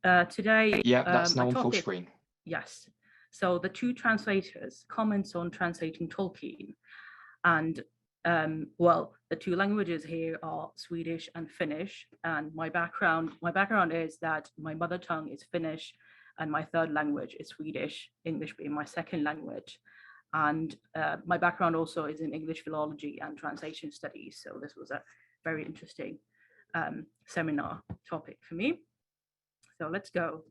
Today, Yeah, that's now my on full topic, screen. yes. So the two translators comments on translating Tolkien. And well, the two languages here are Swedish and Finnish. And my background is that my mother tongue is Finnish and my third language is Swedish, English being my second language. And my background also is in English philology and translation studies. So this was a very interesting seminar topic for me. So let's go.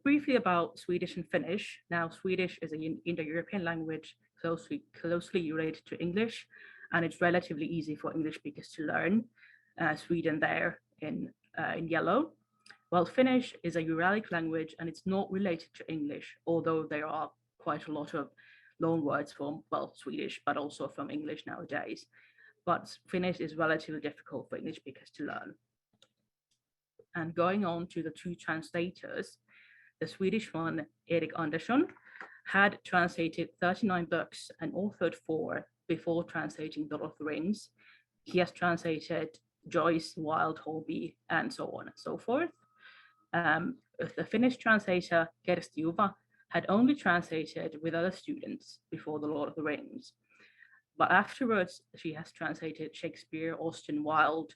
Briefly about Swedish and Finnish. Now, Swedish is an Indo-European language closely related to English, and it's relatively easy for English speakers to learn. Sweden there in yellow. While Finnish is a Uralic language and it's not related to English, although there are quite a lot of loan words from, well, Swedish, but also from English nowadays. But Finnish is relatively difficult for English speakers to learn. And going on to the two translators, the Swedish one, Erik Andersson, had translated 39 books and authored 4 before translating The Lord of the Rings. He has translated Joyce, Wilde, Holby, and so on and so forth. The Finnish translator, Kersti Juva, had only translated with other students before The Lord of the Rings. But afterwards, she has translated Shakespeare, Austen Wilde,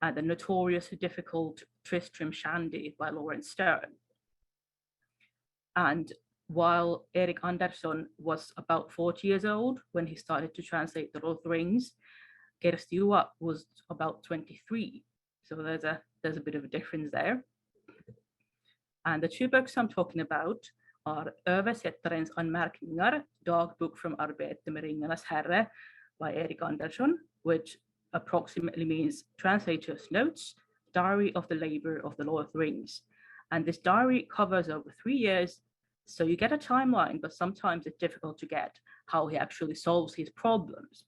and the notoriously difficult Tristram Shandy by Lawrence Sterne. And while Erik Andersson was about 40 years old when he started to translate The Lord of the Rings, Kersti Juva was about 23. So there's a bit of a difference there. And the 2 books I'm talking about are Översättarens anmärkningar, Dagbok from Arbete med Ringarnas herre by Erik Andersson, which approximately means Translator's Notes, Diary of the Labor of the Lord of the Rings. And this diary covers over 3 years, so you get a timeline, but sometimes it's difficult to get how he actually solves his problems.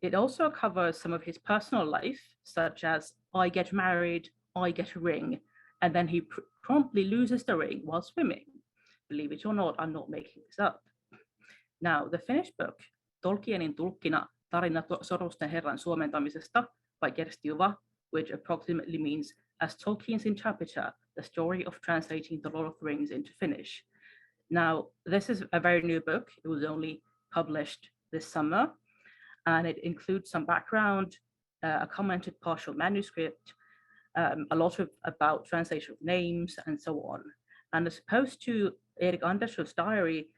It also covers some of his personal life, such as I get married, I get a ring, and then he promptly loses the ring while swimming. Believe it or not, I'm not making this up. Now, the Finnish book, Tolkienin tulkkina, Tarina Sorosten herran suomentamisesta by Kersti Juva, which approximately means as Tolkien's interpreter, the story of translating The Lord of the Rings into Finnish. Now, this is a very new book. It was only published this summer, and it includes some background, a commented partial manuscript, a lot about translation of names, and so on. And as opposed to Erik Andersson's diary,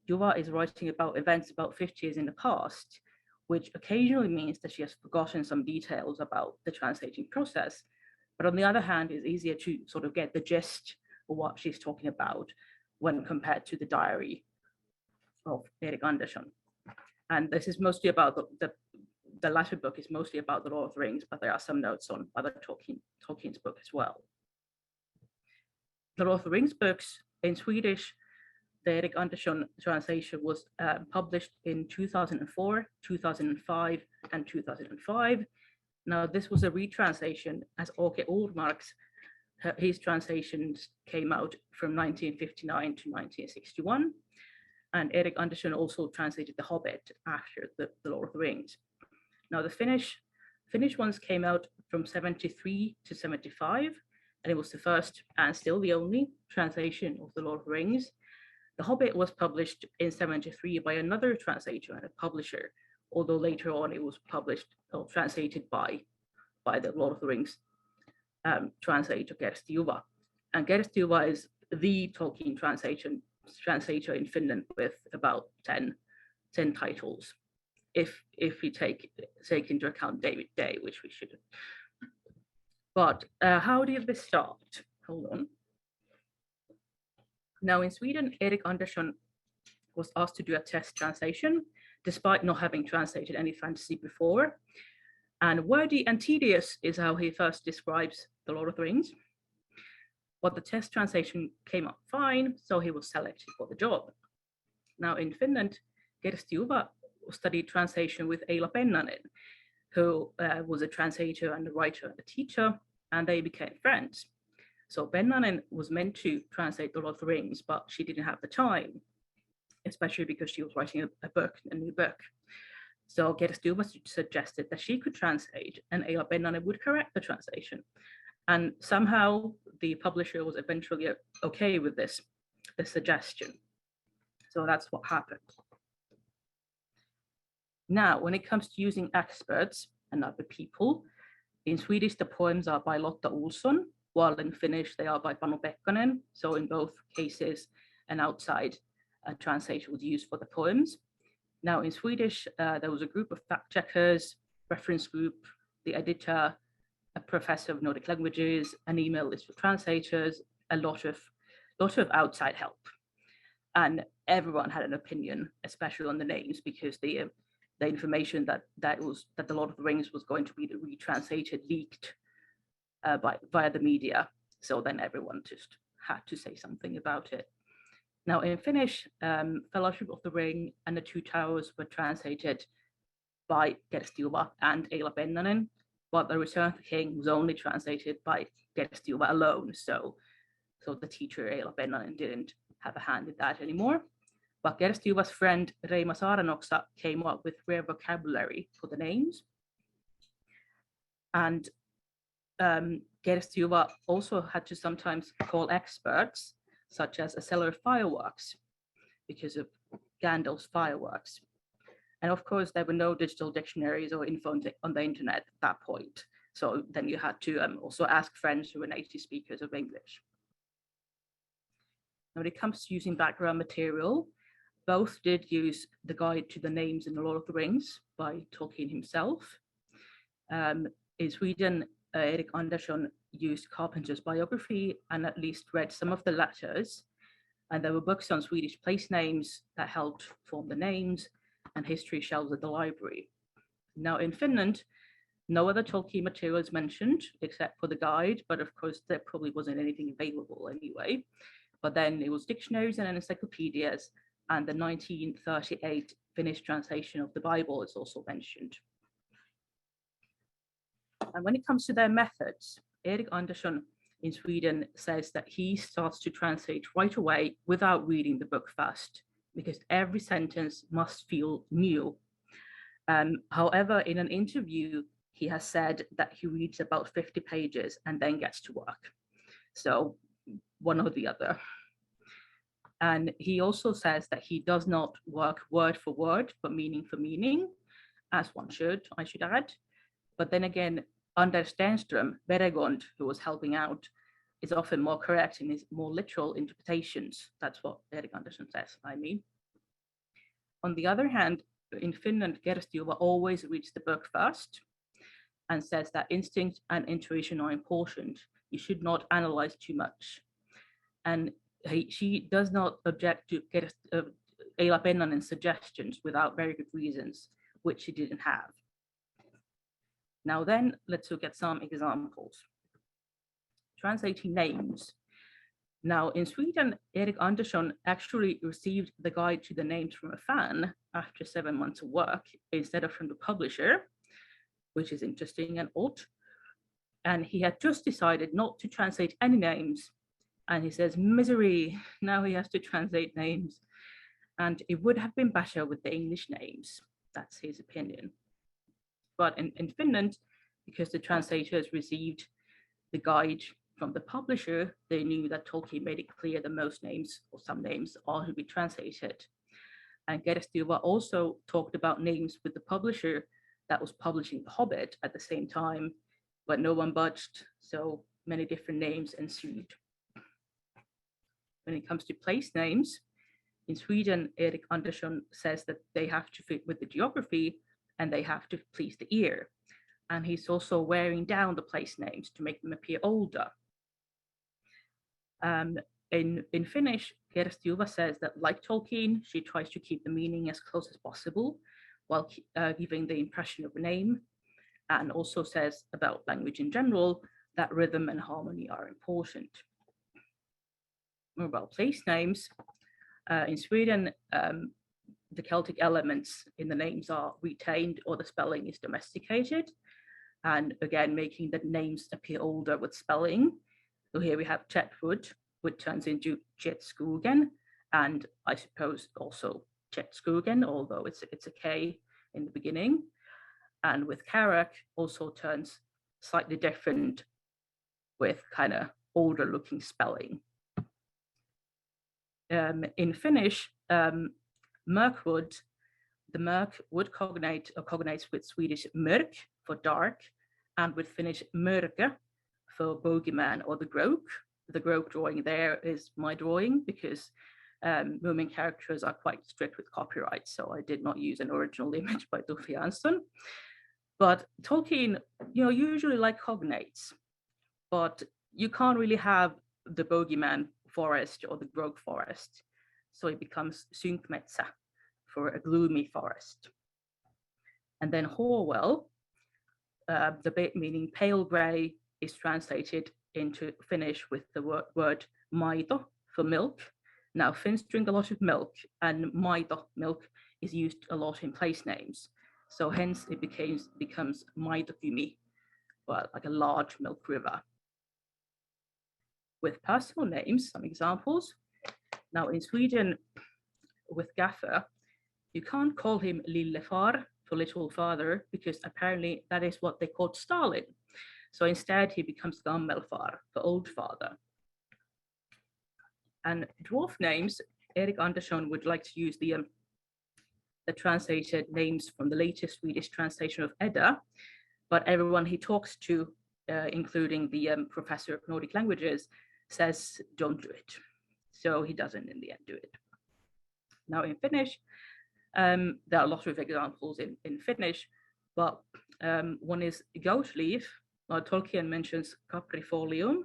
Juva is writing about events about 50 years in the past, which occasionally means that she has forgotten some details about the translating process. But on the other hand, it's easier to sort of get the gist of what she's talking about when compared to the diary of Erik Andersson. And this is mostly about the latter book is mostly about the Lord of the Rings, but there are some notes on other Tolkien's book as well. The Lord of the Rings books in Swedish, the Erik Andersson translation was published in 2004, 2005, and 2005. Now, this was a retranslation as Åke Ormark's, his translations came out from 1959 to 1961. And Erik Andersson also translated The Hobbit after the Lord of the Rings. Now, the Finnish ones came out from 73 to 75, and it was the first and still the only translation of The Lord of the Rings. The Hobbit was published in 73 by another translator and a publisher, although later on it was published or translated by the Lord of the Rings translator Kersti Juva. And Kersti Juva is the Tolkien translator in Finland with about 10 titles, if we take into account David Day, which we should. But how did this start? Hold on. Now, in Sweden, Erik Andersson was asked to do a test translation, despite not having translated any fantasy before. And wordy and tedious is how he first describes The Lord of the Rings. But the test translation came up fine, so he was selected for the job. Now, in Finland, Kersti Juva studied translation with Eila Pennanen, who was a translator and a writer and a teacher, and they became friends. So Pennanen was meant to translate The Lord of the Rings, but she didn't have the time, especially because she was writing a new book. So Kersti Juva suggested that she could translate, and Eila Pennanen would correct the translation. And somehow the publisher was eventually okay with this suggestion. So that's what happened. Now, when it comes to using experts and other people, in Swedish, the poems are by Lotta Olsson, while in Finnish, they are by Panu Pekkanen. So in both cases, an outside translator was used for the poems. Now in Swedish, there was a group of fact checkers, reference group, the editor, a professor of Nordic languages, an email list for translators, a lot of outside help. And everyone had an opinion, especially on the names, because the information that the Lord of the Rings was going to be retranslated leaked via the media. So then everyone just had to say something about it. Now in Finnish, Fellowship of the Ring and the Two Towers were translated by Gerstjuva and Eila Pennanen, but The Return of the King was only translated by Gerstjuva alone. So the teacher Eila Pennanen didn't have a hand in that anymore. But Gerstjuva's friend Reima Saarenoksa came up with rare vocabulary for the names. And Gerstjuva also had to sometimes call experts, such as a seller of fireworks, because of Gandalf's fireworks. And of course, there were no digital dictionaries or info on the internet at that point. So then you had to also ask friends who were native speakers of English. Now, when it comes to using background material, both did use the guide to the names in The Lord of the Rings by Tolkien himself. In Sweden, Erik Andersson used Carpenter's biography and at least read some of the letters. And there were books on Swedish place names that helped form the names and history shelves at the library. Now in Finland, no other Tolkien material is mentioned except for the guide, but of course there probably wasn't anything available anyway. But then it was dictionaries and encyclopedias, and the 1938 Finnish translation of the Bible is also mentioned. And when it comes to their methods, Erik Andersson in Sweden says that he starts to translate right away without reading the book first, because every sentence must feel new. However, in an interview, he has said that he reads about 50 pages and then gets to work. So one or the other. And he also says that he does not work word for word, but meaning for meaning, as one should, I should add. But then again, Anders Stenström, Beregond, who was helping out, is often more correct in his more literal interpretations. That's what Erik Andersson says, I mean. On the other hand, in Finland, Gerstjuva always reads the book first and says that instinct and intuition are important. You should not analyze too much. And she does not object to Eila Pennanen's suggestions without very good reasons, which she didn't have. Now then, let's look at some examples. Translating names. Now in Sweden, Erik Andersson actually received the guide to the names from a fan after 7 months of work instead of from the publisher, which is interesting and odd. And he had just decided not to translate any names. And he says, misery, now he has to translate names. And it would have been better with the English names. That's his opinion. But in Finland, because the translators received the guide from the publisher, they knew that Tolkien made it clear that most names, or some names, are to be translated. And Gerstjuva also talked about names with the publisher that was publishing The Hobbit at the same time, but no one budged, so many different names ensued. When it comes to place names, in Sweden, Erik Andersson says that they have to fit with the geography and they have to please the ear. And he's also wearing down the place names to make them appear older. In Finnish, Gerstjuva says that, like Tolkien, she tries to keep the meaning as close as possible while giving the impression of a name, and also says about language in general that rhythm and harmony are important. More about place names. In Sweden, the Celtic elements in the names are retained or the spelling is domesticated, and again, making the names appear older with spelling. So here we have Chetwood, which turns into Chetskogen, and I suppose also Chetskogen, although it's a K in the beginning. And with Carrack also turns slightly different with kind of older looking spelling. In Finnish, Mörkwood, the Mörk would cognates with Swedish mörk for dark, and with Finnish mörke for bogeyman or the grok. The grok drawing there is my drawing because Moomin characters are quite strict with copyright, so I did not use an original image by Tuffe Jansson. But Tolkien, usually like cognates, but you can't really have the bogeyman forest or the grog forest, so it becomes synkmetsä for a gloomy forest. And then Horwell, the bit meaning pale gray, is translated into Finnish with the word maito for milk. Now Finns drink a lot of milk, and maito, milk, is used a lot in place names. So hence it becomes Maitokymi, well, like a large milk river. With personal names, some examples. Now in Sweden, with Gaffer, you can't call him Lillefar for little father, because apparently that is what they called Stalin. So instead he becomes Gammelfar for old father. And dwarf names, Erik Andersson would like to use the translated names from the latest Swedish translation of Edda, but everyone he talks to, including the professor of Nordic languages, says don't do it. So he doesn't in the end do it. Now in Finnish, there are a lot of examples in Finnish, but one is goat leaf. Tolkien mentions caprifolium,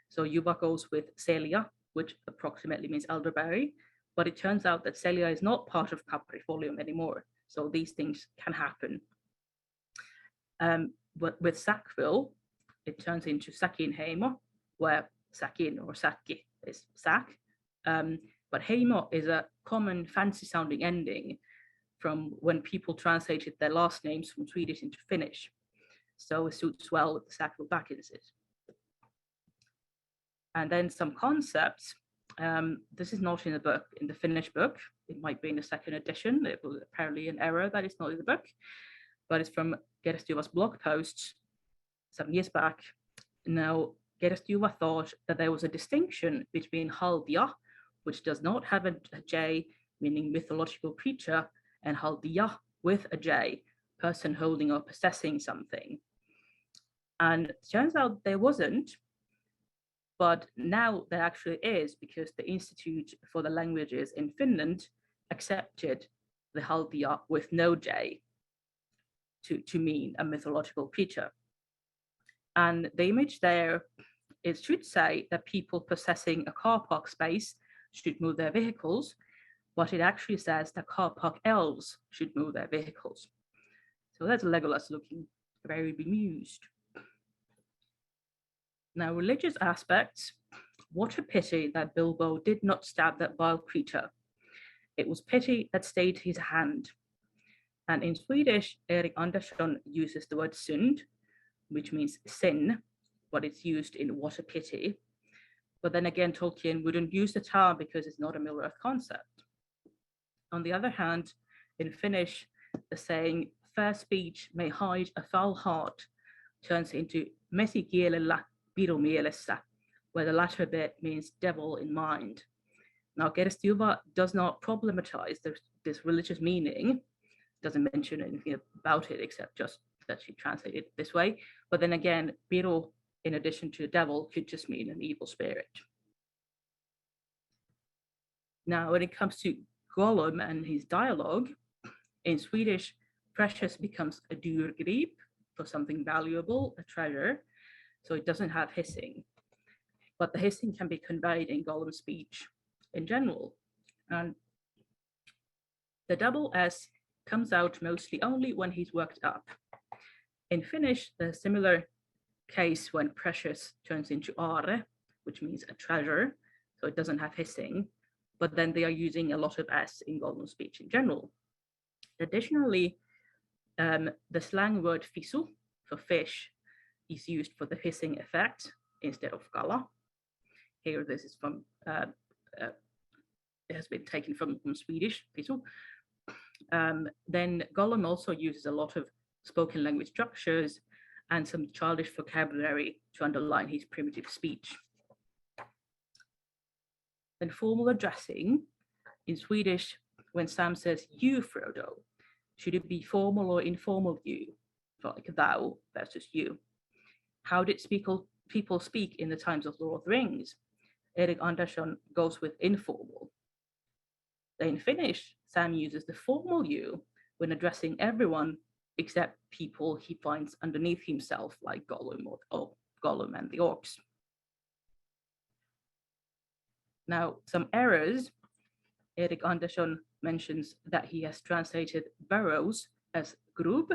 so Juba goes with celia, which approximately means elderberry, but it turns out that celia is not part of caprifolium anymore, so these things can happen. But with Sackville, it turns into Sakinheimo, where Sakin or Sakki is sack, but Heimo is a common fancy-sounding ending from when people translated their last names from Swedish into Finnish. So it suits well with the Sackville vacancies. And then some concepts. This is not in the book, in the Finnish book. It might be in the second edition. It was apparently an error that it's not in the book, but it's from Gerstuva's blog posts some years back. Now, Gerstuva thought that there was a distinction between Haldia, which does not have a J, meaning mythological creature, and Haldia with a J, person holding or possessing something. And it turns out there wasn't, but now there actually is, because the Institute for the Languages in Finland accepted the Haldia with no J to mean a mythological creature. And the image there, it should say that people possessing a car park space should move their vehicles, but it actually says that car park elves should move their vehicles. So that's Legolas looking very bemused. Now, religious aspects. What a pity that Bilbo did not stab that vile creature. It was pity that stayed his hand. And in Swedish, Erik Andersson uses the word synd, which means sin, but it's used in what a pity. But then again, Tolkien wouldn't use the term because it's not a Middle-earth concept. On the other hand, in Finnish, the saying, fair speech may hide a foul heart, turns into mesikielellä pirumielessä, where the latter bit means devil in mind. Now, Gerstuva does not problematize this religious meaning, doesn't mention anything about it except just that she translated it this way. But then again, piru, in addition to devil, could just mean an evil spirit. Now, when it comes to Gollum and his dialogue, in Swedish, precious becomes a dyrgrip for something valuable, a treasure, so it doesn't have hissing. But the hissing can be conveyed in Gollum's speech in general. And the double S comes out mostly only when he's worked up. In Finnish, there's a similar case when precious turns into are, which means a treasure, so it doesn't have hissing, but then they are using a lot of S in Gollum's speech in general. Additionally, the slang word fisu for fish is used for the hissing effect instead of kala. Here, this is from, it has been taken from Swedish, fisu. Then Gollum also uses a lot of spoken language structures, and some childish vocabulary to underline his primitive speech. Then formal addressing, in Swedish, when Sam says you, Frodo, should it be formal or informal you, like thou versus you? How did people speak in the times of Lord of the Rings? Erik Andersson goes with informal. In Finnish, Sam uses the formal you when addressing everyone except people he finds underneath himself, like Gollum or Gollum and the orcs. Now, some errors. Erik Andersson mentions that he has translated burrows as grub,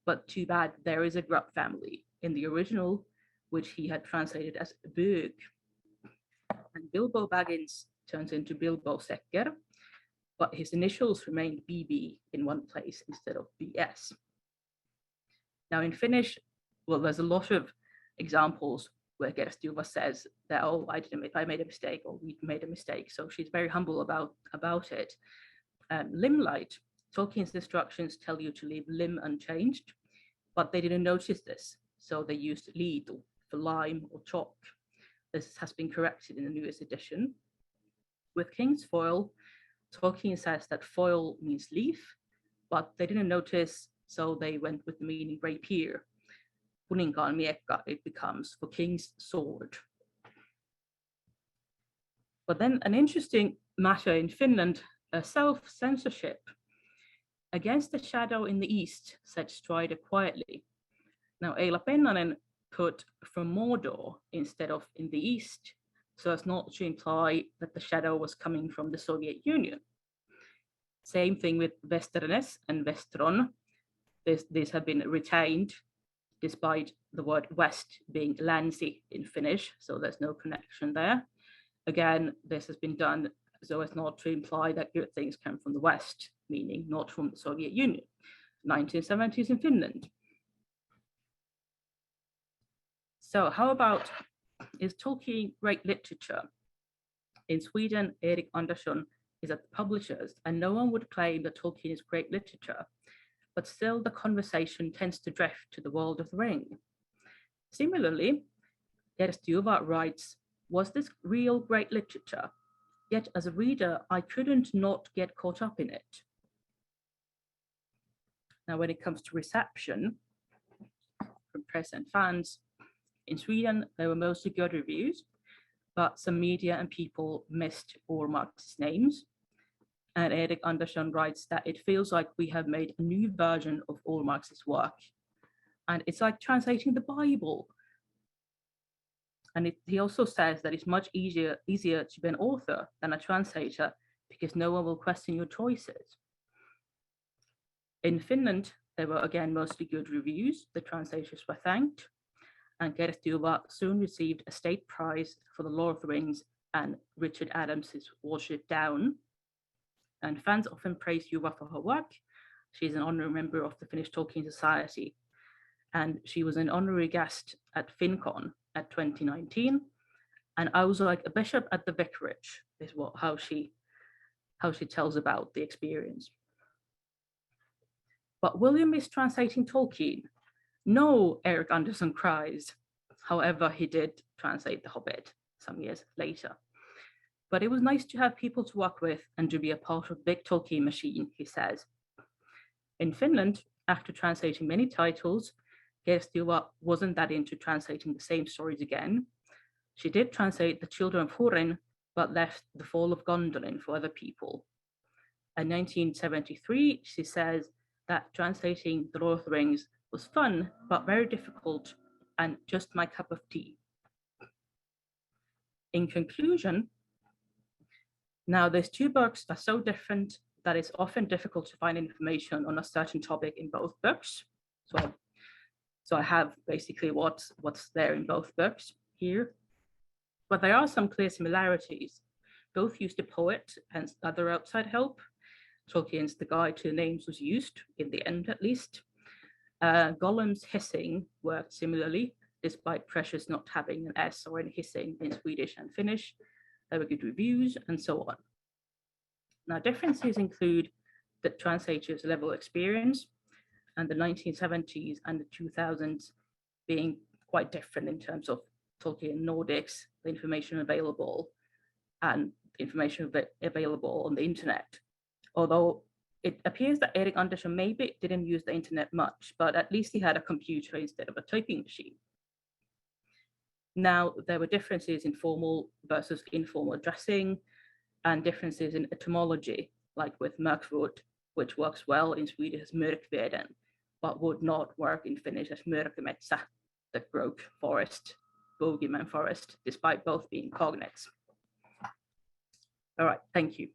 but too bad there is a grub family in the original, which he had translated as bög. And Bilbo Baggins turns into Bilbo Säcker, but his initials remained BB in one place instead of BS. Now in Finnish, well, there's a lot of examples where Gerstuva says that, oh, I made a mistake, or we made a mistake. So she's very humble about it. Limelight, Tolkien's instructions tell you to leave lim unchanged, but they didn't notice this. So they used liitu for lime or chalk. This has been corrected in the newest edition. With King's Foil, Tolkien says that foil means leaf, but they didn't notice, so they went with the meaning rapier. Kuninkaan miekka, it becomes for king's sword. But then an interesting matter in Finland, self-censorship. Against the shadow in the east, said Strider quietly. Now Eila Pennanen put from Mordor instead of in the east, so as not to imply that the shadow was coming from the Soviet Union. Same thing with Västernes and Västron. These have been retained despite the word west being länsi in Finnish, so there's no connection there. Again, this has been done so as not to imply that good things come from the west, meaning not from the Soviet Union. 1970s in Finland. So how about, is Tolkien great literature? In Sweden, Erik Andersson is at the publishers, and no one would claim that Tolkien is great literature, but still the conversation tends to drift to the world of the ring. Similarly, Gerstuva writes, was this real great literature? Yet as a reader, I couldn't not get caught up in it. Now, when it comes to reception from press and fans, in Sweden, there were mostly good reviews, but some media and people missed Ormark's names. And Erik Andersson writes that it feels like we have made a new version of Ormark's work. And it's like translating the Bible. And he also says that it's much easier to be an author than a translator because no one will question your choices. In Finland, there were again mostly good reviews. The translators were thanked. And Gerstuva soon received a state prize for The Lord of the Rings and Richard Adams' Watership Down. And fans often praise Juva for her work. She's an honorary member of the Finnish Tolkien Society. And she was an honorary guest at FinCon at 2019. And I was like a bishop at the vicarage, is how she tells about the experience. But William is translating Tolkien. No, Erik Andersson cries. However, he did translate The Hobbit some years later. But it was nice to have people to work with and to be a part of the big Tolkien machine, he says. In Finland, after translating many titles, Gerstuva wasn't that into translating the same stories again. She did translate The Children of Húrin, but left The Fall of Gondolin for other people. In 1973, she says that translating The Lord of the Rings was fun, but very difficult, and just my cup of tea. In conclusion, now these two books are so different that it's often difficult to find information on a certain topic in both books. So I have basically what's there in both books here. But there are some clear similarities. Both used a poet and other outside help. Tolkien's The Guide to the Names was used, in the end at least. Gollum's hissing worked similarly, despite Precious not having an S or an hissing in Swedish and Finnish. There were good reviews and so on. Now, differences include the translator's level of experience, and the 1970s and the 2000s being quite different in terms of Tolkien Nordics, the information available, and the information available on the internet. Although it appears that Erik Anderson maybe didn't use the internet much, but at least he had a computer instead of a typing machine. Now, there were differences in formal versus informal dressing and differences in etymology, like with Mörkwood, which works well in Swedish as Mörkveden, but would not work in Finnish as Mörkmetsä, the broke forest, bogeyman forest, despite both being cognates. All right, thank you.